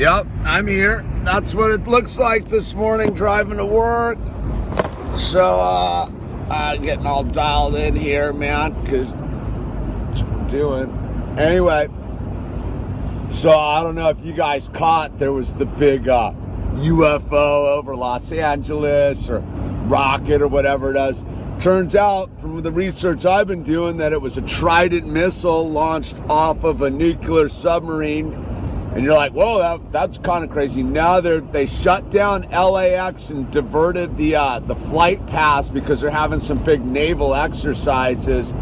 Yep, I'm here. That's what it looks like this morning driving to work. So, getting all dialed in here, man, because that's what we're doing. Anyway, so I don't know if you guys caught, there was the big UFO over Los Angeles or rocket or whatever it is. Turns out, from the research I've been doing, that it was a Trident missile launched off of a nuclear submarine. And you're like, whoa, that's kind of crazy. Now they shut down LAX and diverted the flight paths because they're having some big naval exercises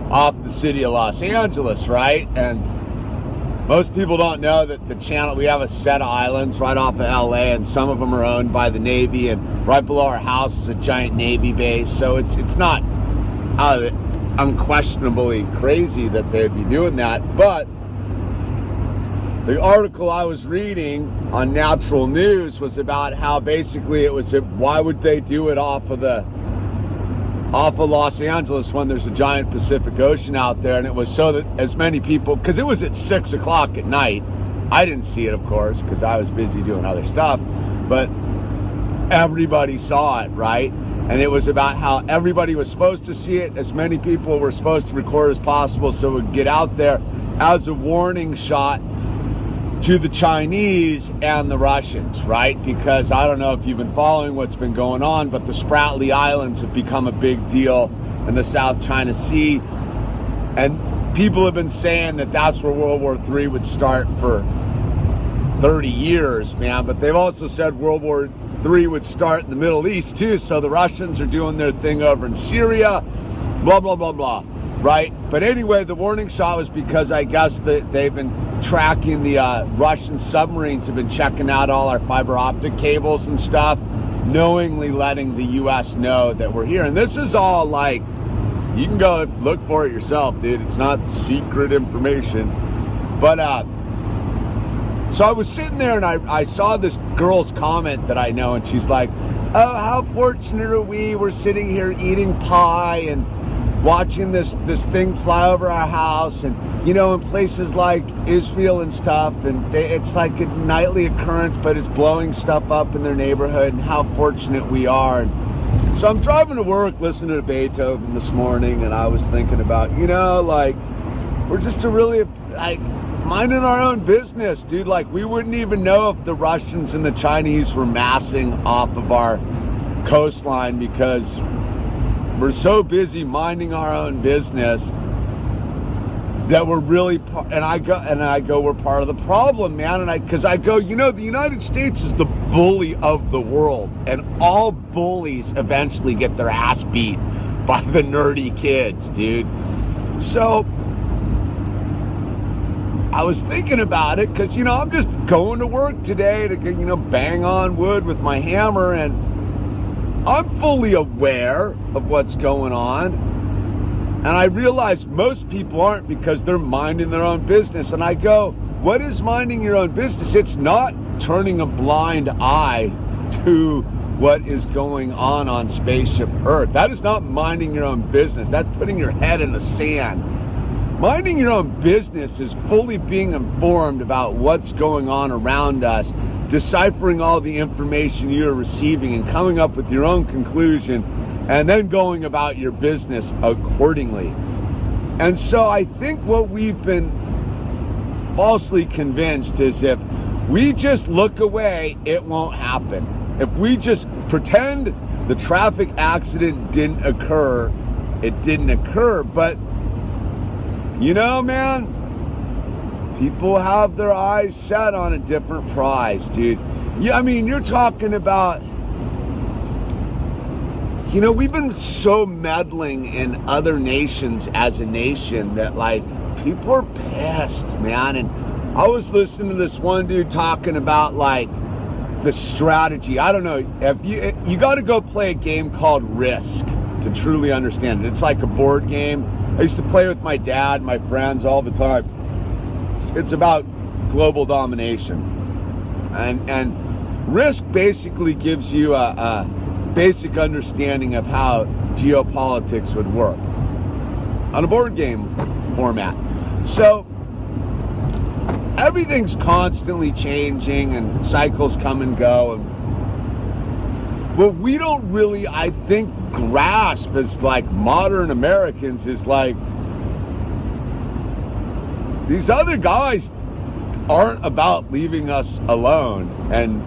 off the city of Los Angeles, right? And most people don't know that the channel, we have a set of islands right off of LA, and some of them are owned by the Navy, and right below our house is a giant Navy base. So it's not unquestionably crazy that they'd be doing that. But the article I was reading on Natural News was about how basically it was, why would they do it off of Los Angeles when there's a giant Pacific Ocean out there? And it was so that as many people, because it was at 6 o'clock at night. I didn't see it, of course, because I was busy doing other stuff, but everybody saw it, right? And it was about how everybody was supposed to see it, as many people were supposed to record as possible so it would get out there as a warning shot to the Chinese and the Russians, right? Because I don't know if you've been following what's been going on, but the Spratly Islands have become a big deal in the South China Sea. And people have been saying that that's where World War III would start for 30 years, man. But they've also said World War III would start in the Middle East, too. So the Russians are doing their thing over in Syria, blah, blah, blah, blah, right? But anyway, the warning shot was because I guess that they've been tracking the Russian submarines, have been checking out all our fiber optic cables and stuff, knowingly letting the U.S. know that we're here. And this is all like, you can go look for it yourself, dude. It's not secret information. But so I was sitting there and I saw this girl's comment that I know, and she's like, oh, how fortunate are we? We're sitting here eating pie and watching this thing fly over our house, and you know, in places like Israel and stuff, and it's like a nightly occurrence, but it's blowing stuff up in their neighborhood, and how fortunate we are. And so I'm driving to work listening to Beethoven this morning, and I was thinking about, you know, like, we're just like minding our own business, dude. Like, we wouldn't even know if the Russians and the Chinese were massing off of our coastline because we're so busy minding our own business that we're really, and I go, we're part of the problem, man. And because I go, you know, the United States is the bully of the world, and all bullies eventually get their ass beat by the nerdy kids, dude. So I was thinking about it because, you know, I'm just going to work today to, you know, bang on wood with my hammer, and I'm fully aware of what's going on, and I realize most people aren't because they're minding their own business. And I go, what is minding your own business? It's not turning a blind eye to what is going on Spaceship Earth. That is not minding your own business. That's putting your head in the sand. Minding your own business is fully being informed about what's going on around us, deciphering all the information you're receiving and coming up with your own conclusion, and then going about your business accordingly. And so I think what we've been falsely convinced is if we just look away, it won't happen. If we just pretend the traffic accident didn't occur, it didn't occur. But you know, man, people have their eyes set on a different prize, dude. Yeah, I mean, you're talking about, you know, we've been so meddling in other nations as a nation that, like, people are pissed, man. And I was listening to this one dude talking about, like, the strategy. I don't know, you got to go play a game called Risk to truly understand it. It's like a board game. I used to play with my dad, my friends all the time. It's about global domination. And Risk basically gives you a basic understanding of how geopolitics would work on a board game format. So everything's constantly changing and cycles come and go. And what we don't really, I think, grasp as like modern Americans is like, these other guys aren't about leaving us alone and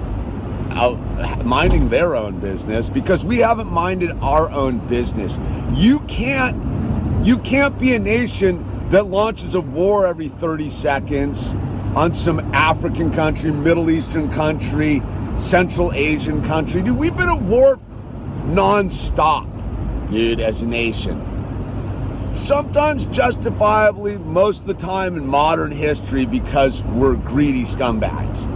out minding their own business, because we haven't minded our own business. You can't be a nation that launches a war every 30 seconds on some African country, Middle Eastern country, Central Asian country. Dude, we've been at war non-stop, dude, as a nation. Sometimes justifiably, most of the time in modern history, because we're greedy scumbags.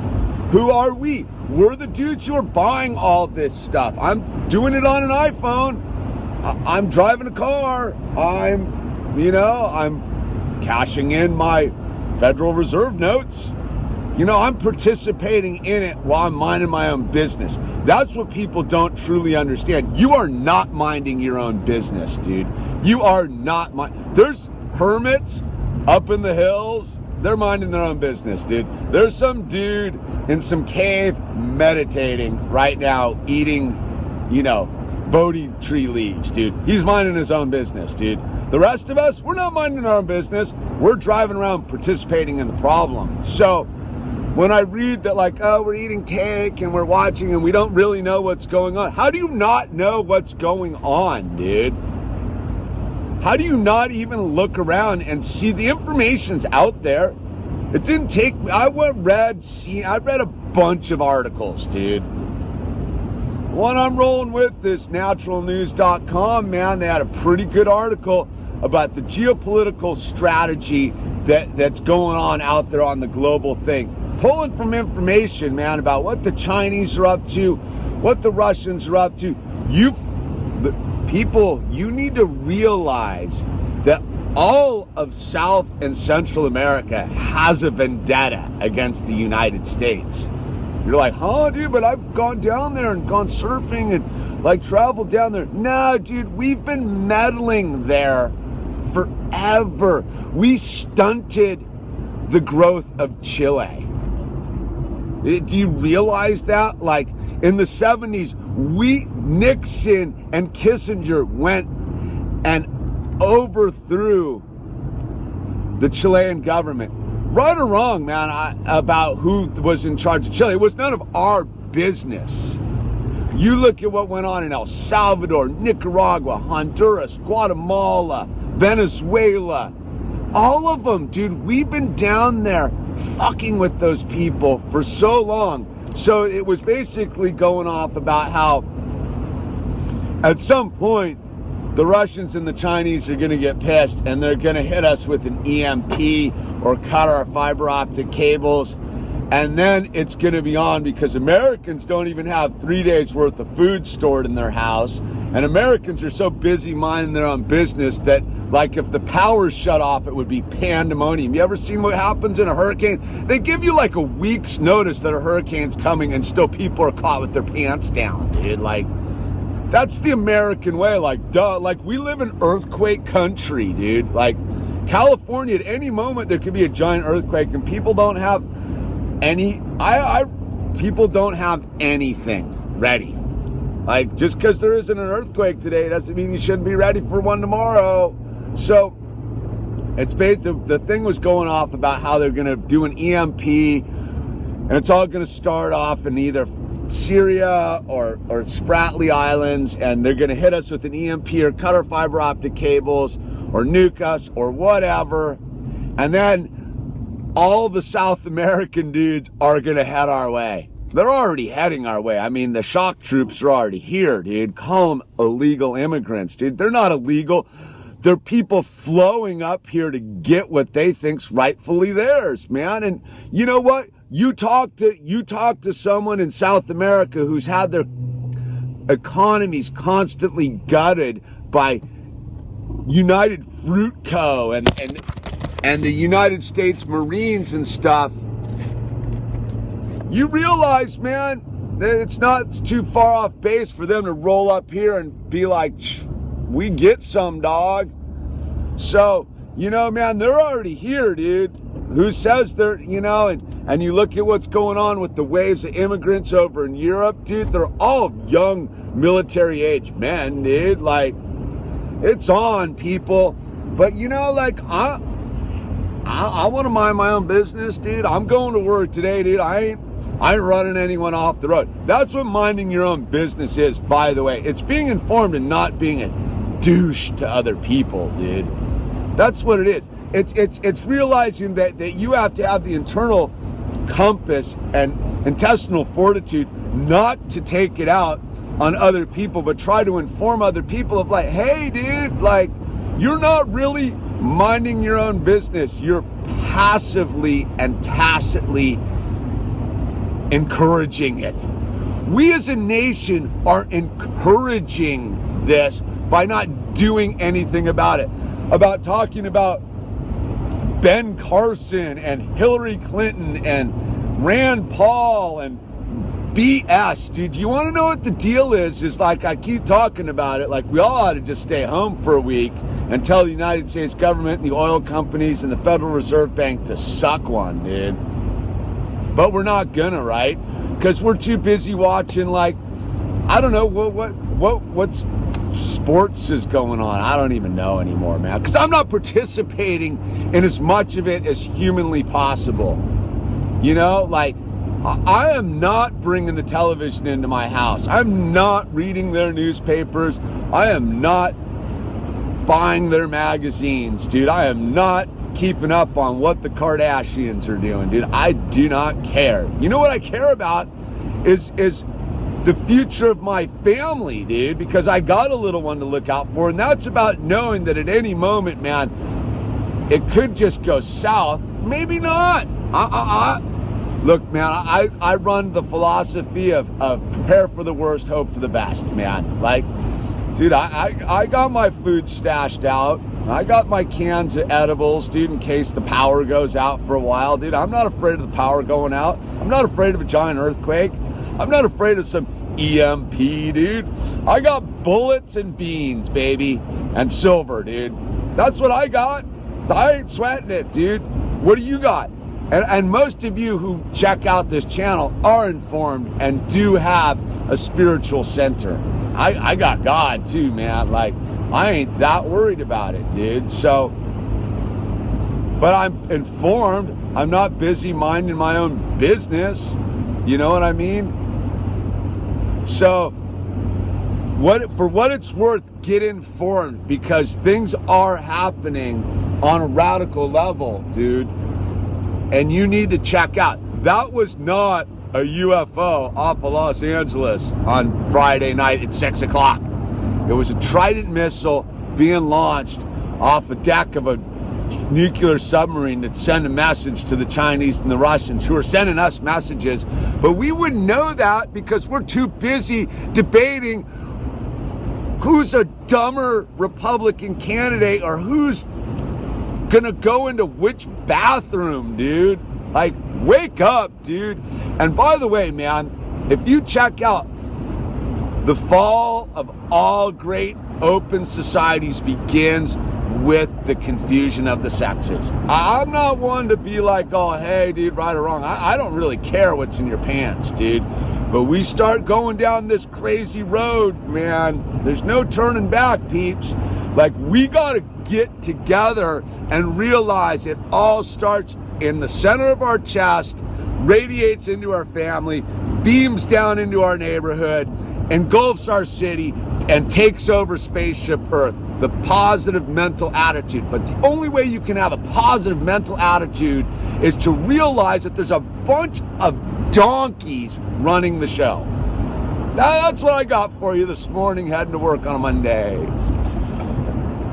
Who are we? We're the dudes who are buying all this stuff. I'm doing it on an iPhone. I'm driving a car. I'm cashing in my Federal Reserve notes. I'm participating in it while I'm minding my own business. That's what people don't truly understand. You are not minding your own business, dude. You are not There's hermits up in the hills. They're minding their own business, dude. There's some dude in some cave meditating right now, eating, Bodhi tree leaves, dude. He's minding his own business, dude. The rest of us, we're not minding our own business. We're driving around participating in the problem. So when I read that, like, oh, we're eating cake and we're watching and we don't really know what's going on. How do you not know what's going on, dude? How do you not even look around and see the information's out there? It didn't take me. I read a bunch of articles, dude. One I'm rolling with is naturalnews.com, man. They had a pretty good article about the geopolitical strategy that's going on out there on the global thing. Pulling from information, man, about what the Chinese are up to, what the Russians are up to. People, you need to realize that all of South and Central America has a vendetta against the United States. You're like, huh, dude, but I've gone down there and gone surfing and like traveled down there. No, dude, we've been meddling there forever. We stunted the growth of Chile. Do you realize that? Like in the 70s, Nixon and Kissinger went and overthrew the Chilean government. Right or wrong, man, about who was in charge of Chile. It was none of our business. You look at what went on in El Salvador, Nicaragua, Honduras, Guatemala, Venezuela. All of them, dude, we've been down there fucking with those people for so long. So it was basically going off about how at some point the Russians and the Chinese are going to get pissed and they're going to hit us with an EMP or cut our fiber optic cables. And then it's going to be on, because Americans don't even have 3 days worth of food stored in their house. And Americans are so busy minding their own business that, like, if the power's shut off, it would be pandemonium. You ever seen what happens in a hurricane? They give you like a week's notice that a hurricane's coming and still people are caught with their pants down, dude. Like, that's the American way. Like, duh. Like, we live in earthquake country, dude. Like, California, at any moment, there could be a giant earthquake and people don't have people don't have anything ready. Like, just because there isn't an earthquake today doesn't mean you shouldn't be ready for one tomorrow. So it's basically, the thing was going off about how they're going to do an EMP and it's all going to start off in either Syria or Spratly Islands, and they're going to hit us with an EMP or cut our fiber optic cables or nuke us or whatever. And then all the South American dudes are going to head our way. They're already heading our way. I mean, the shock troops are already here, dude. Call them illegal immigrants, dude. They're not illegal. They're people flowing up here to get what they think's rightfully theirs, man. And you know what? You talk to someone in South America who's had their economies constantly gutted by United Fruit Co. and the United States Marines and stuff. You realize, man, that it's not too far off base for them to roll up here and be like, we get some, dog. So, man, they're already here, dude. who says they're, and you look at what's going on with the waves of immigrants over in Europe, dude, they're all young military age men, dude. Like, it's on, people. But, I want to mind my own business, dude. I'm going to work today, dude. I ain't running anyone off the road. That's what minding your own business is, by the way. It's being informed and not being a douche to other people, dude. That's what it is. It's realizing that you have to have the internal compass and intestinal fortitude not to take it out on other people, but try to inform other people of like, hey, dude, like, you're not really minding your own business. You're passively and tacitly encouraging it. We as a nation are encouraging this by not doing anything about it. About talking about Ben Carson and Hillary Clinton and Rand Paul and BS, dude. You want to know what the deal is? Is like, I keep talking about it, like we all ought to just stay home for a week and tell the United States government, the oil companies, and the Federal Reserve Bank to suck one, dude. But we're not gonna, right? Because we're too busy watching, like, I don't know, what's sports is going on. I don't even know anymore, man. Because I'm not participating in as much of it as humanly possible. Like, I am not bringing the television into my house. I'm not reading their newspapers. I am not buying their magazines, dude. I am not keeping up on what the Kardashians are doing, dude. I do not care. You know what I care about is the future of my family, dude, because I got a little one to look out for, and that's about knowing that at any moment, man, it could just go south. Maybe not. Look, man, I run the philosophy of prepare for the worst, hope for the best, man. Like, dude, I got my food stashed out. I got my cans of edibles, dude, in case the power goes out for a while, dude. I'm not afraid of the power going out. I'm not afraid of a giant earthquake. I'm not afraid of some EMP, dude. I got bullets and beans, baby, and silver, dude. That's what I got. I ain't sweating it, dude. What do you got? And most of you who check out this channel are informed and do have a spiritual center. I got God too, man. Like, I ain't that worried about it, dude. So, but I'm informed. I'm not busy minding my own business. You know what I mean? So, for what it's worth, get informed, because things are happening on a radical level, dude. And you need to check out. That was not a UFO off of Los Angeles on Friday night at 6 o'clock. It was a Trident missile being launched off the deck of a nuclear submarine that sent a message to the Chinese and the Russians, who are sending us messages. But we wouldn't know that because we're too busy debating who's a dumber Republican candidate or who's gonna go into which bathroom, dude. Like, wake up, dude. And by the way, man, if you check out the fall of all great open societies begins with the confusion of the sexes. I'm not one to be like, oh, hey, dude, right or wrong. I don't really care what's in your pants, dude. But we start going down this crazy road, man. There's no turning back, peeps. Like, we got to get together and realize it all starts in the center of our chest, radiates into our family, beams down into our neighborhood, engulfs our city, and takes over Spaceship Earth. The positive mental attitude. But the only way you can have a positive mental attitude is to realize that there's a bunch of donkeys running the show. That's what I got for you this morning, heading to work on a Monday.